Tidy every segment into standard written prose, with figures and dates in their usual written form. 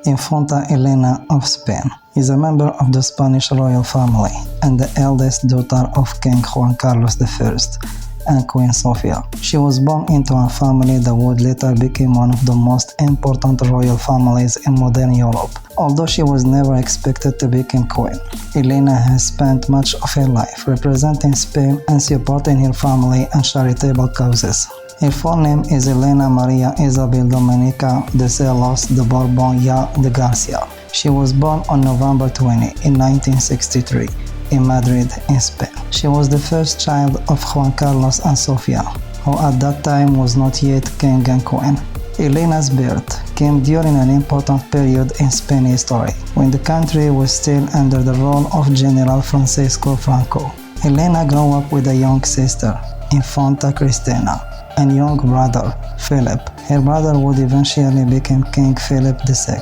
Infanta Elena of Spain is a member of the Spanish royal family and the eldest daughter of King Juan Carlos I and Queen Sofía. She was born into a family that would later become one of the most important royal families in modern Europe. Although she was never expected to become queen, Elena has spent much of her life representing Spain and supporting her family and charitable causes. Her full name is Elena María Isabel Dominica de de Borbón y de Grecia. She was born on November 20 in 1963 in Madrid, in Spain. She was the first child of Juan Carlos and Sofía, who at that time was not yet king and queen. Elena's birth came during an important period in Spain history, when the country was still under the rule of General Francisco Franco. Elena grew up with a young sister, Infanta Cristina, and young brother, Felipe. Her brother would eventually become King Felipe VI.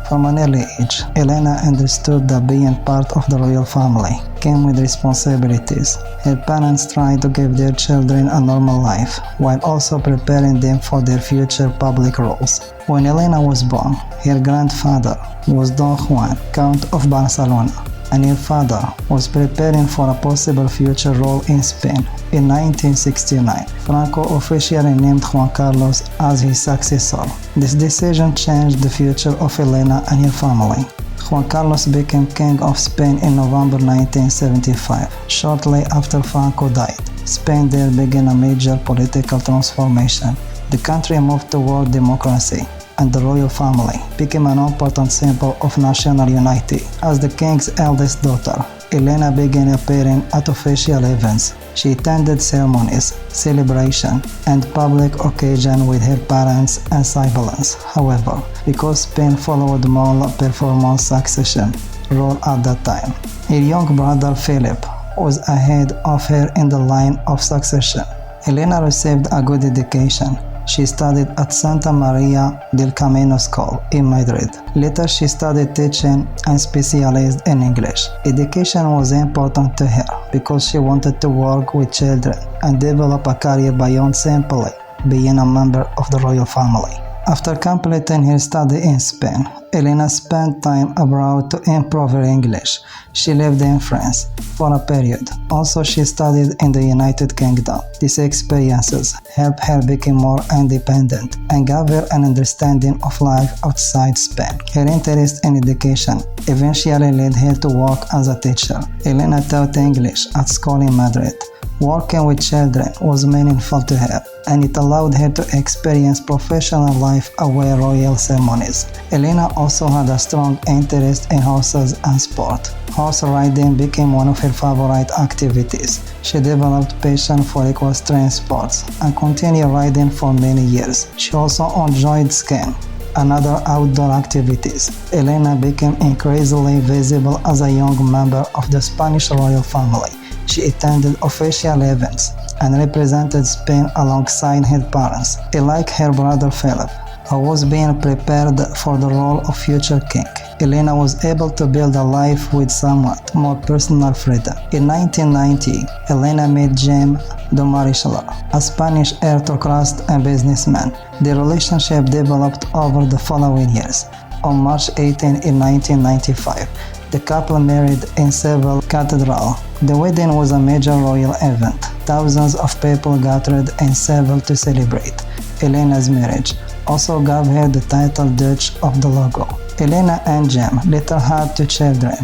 From an early age, Elena understood that being part of the royal family came with responsibilities. Her parents tried to give their children a normal life, while also preparing them for their future public roles. When Elena was born, her grandfather was Don Juan, Count of Barcelona, and her father was preparing for a possible future role in Spain. In 1969, Franco officially named Juan Carlos as his successor. This decision changed the future of Elena and her family. Juan Carlos became King of Spain in November 1975. Shortly after Franco died, Spain there began a major political transformation. The country moved toward democracy, and the royal family became an important symbol of national unity. As the king's eldest daughter, Elena began appearing at official events. She attended ceremonies, celebration, and public occasions with her parents and siblings. However, because Spain followed more performance succession rule at that time, her young brother Felipe was ahead of her in the line of succession. Elena received a good education. She studied at Santa María del Camino School in Madrid. Later she studied teaching and specialized in English. Education was important to her because she wanted to work with children and develop a career beyond simply being a member of the royal family. After completing her study in Spain, Elena spent time abroad to improve her English. She lived in France for a period. Also, she studied in the United Kingdom. These experiences helped her become more independent and gave her an understanding of life outside Spain. Her interest in education eventually led her to work as a teacher. Elena taught English at school in Madrid. Working with children was meaningful to her, and it allowed her to experience professional life away royal ceremonies. Elena also had a strong interest in horses and sport. Horse riding became one of her favorite activities. She developed passion for equestrian sports and continued riding for many years. She also enjoyed skiing and other outdoor activities. Elena became increasingly visible as a young member of the Spanish royal family. She attended official events and represented Spain alongside her parents, like her brother Felipe, who was being prepared for the role of future king. Elena was able to build a life with somewhat more personal freedom. In 1990, Elena met Jaime de Marichalar, a Spanish aristocrat and businessman. The relationship developed over the following years. On March 18 in 1995, the couple married in Seville Cathedral. The wedding was a major royal event. Thousands of people gathered in Seville to celebrate. Elena's marriage also gave her the title Duchess of the Logo. Elena and Jaime later had two children.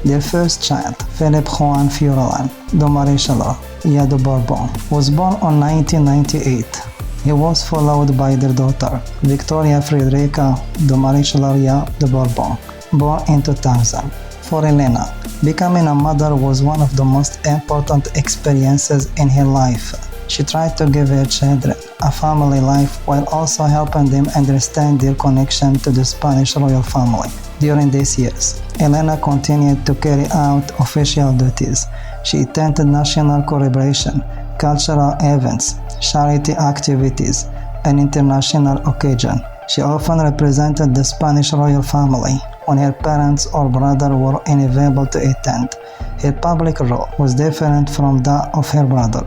Their first child, Philippe Juan Furlan de Marichalar y de Borbón, was born in 1998. He was followed by their daughter, Victoria Frederica de Marichalar y de Borbón, born in 2000. For Elena, becoming a mother was one of the most important experiences in her life. She tried to give her children a family life while also helping them understand their connection to the Spanish royal family. During these years, Elena continued to carry out official duties. She attended national celebration, cultural events, charity activities, and international occasions. She often represented the Spanish royal family when her parents or brother were unable to attend. Her public role was different from that of her brother.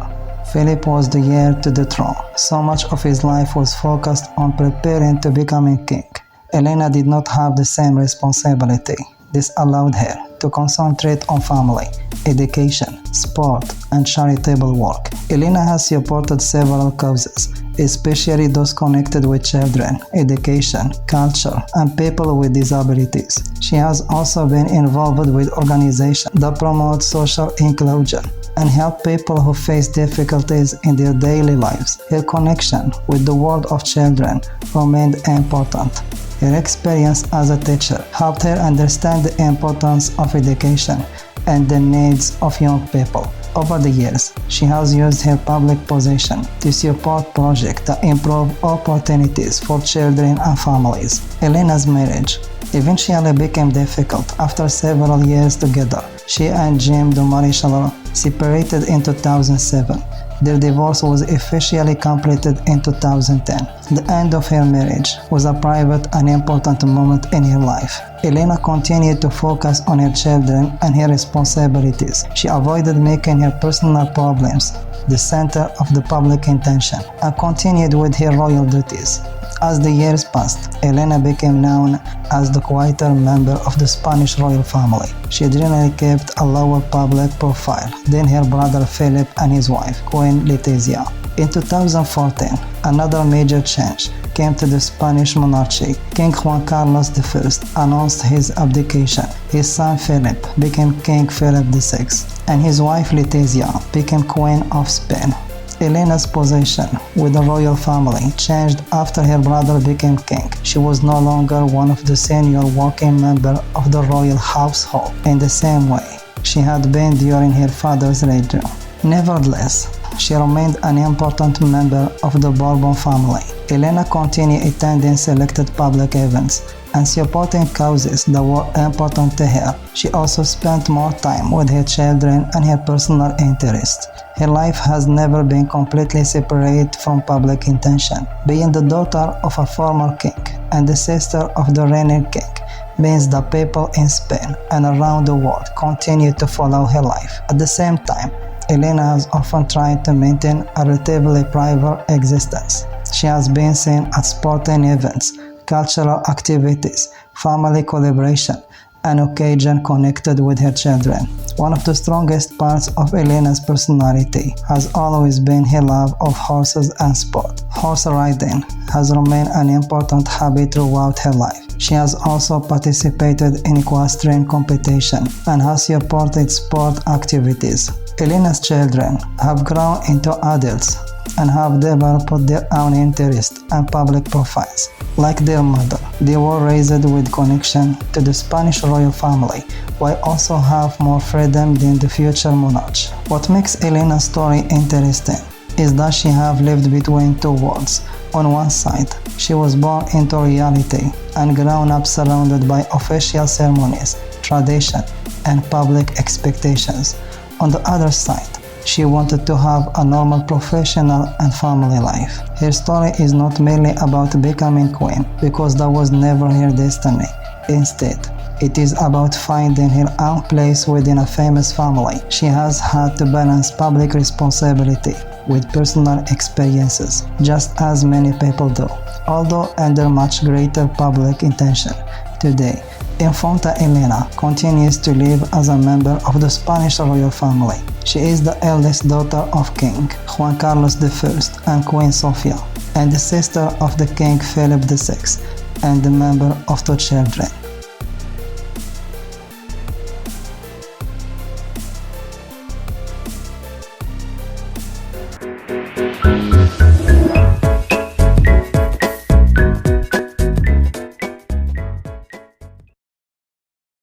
Philip was the heir to the throne. So much of his life was focused on preparing to become king. Elena did not have the same responsibility. This allowed her to concentrate on family, education, sport, and charitable work. Elena has supported several causes, especially those connected with children, education, culture, and people with disabilities. She has also been involved with organizations that promote social inclusion and help people who face difficulties in their daily lives. Her connection with the world of children remained important. Her experience as a teacher helped her understand the importance of education and the needs of young people. Over the years, she has used her public position to support projects that improve opportunities for children and families. Elena's marriage eventually became difficult after several years together. She and Jim de Marichal separated in 2007. Their divorce was officially completed in 2010. The end of her marriage was a private and important moment in her life. Elena continued to focus on her children and her responsibilities. She avoided making her personal problems the center of the public attention and continued with her royal duties. As the years passed, Elena became known as the quieter member of the Spanish royal family. She generally kept a lower public profile than her brother Felipe and his wife, Queen Letizia. In 2014, another major change came to the Spanish monarchy. King Juan Carlos I announced his abdication. His son Felipe became King Philip VI, and his wife Letizia became Queen of Spain. Elena's position with the royal family changed after her brother became king. She was no longer one of the senior working members of the royal household in the same way she had been during her father's reign. Nevertheless, she remained an important member of the Borbón family. Elena continued attending selected public events and supporting causes that were important to her. She also spent more time with her children and her personal interests. Her life has never been completely separate from public attention. Being the daughter of a former king and the sister of the reigning king means that people in Spain and around the world continue to follow her life. At the same time, Elena has often tried to maintain a relatively private existence. She has been seen at sporting events, cultural activities, family collaboration, and occasions connected with her children. One of the strongest parts of Elena's personality has always been her love of horses and sport. Horse riding has remained an important hobby throughout her life. She has also participated in equestrian competition and has supported sport activities. Elena's children have grown into adults and have developed their own interests and public profiles. Like their mother, they were raised with connection to the Spanish royal family, while also have more freedom than the future monarch. What makes Elena's story interesting is that she have lived between two worlds. On one side, she was born into reality and grown up surrounded by official ceremonies, tradition, and public expectations. On the other side, she wanted to have a normal professional and family life. Her story is not merely about becoming queen, because that was never her destiny. Instead, it is about finding her own place within a famous family. She has had to balance public responsibility with personal experiences, just as many people do, although under much greater public attention. Today, Infanta Elena continues to live as a member of the Spanish royal family. She is the eldest daughter of King Juan Carlos I and Queen Sofía, and the sister of the King Philip VI, and the member of two children.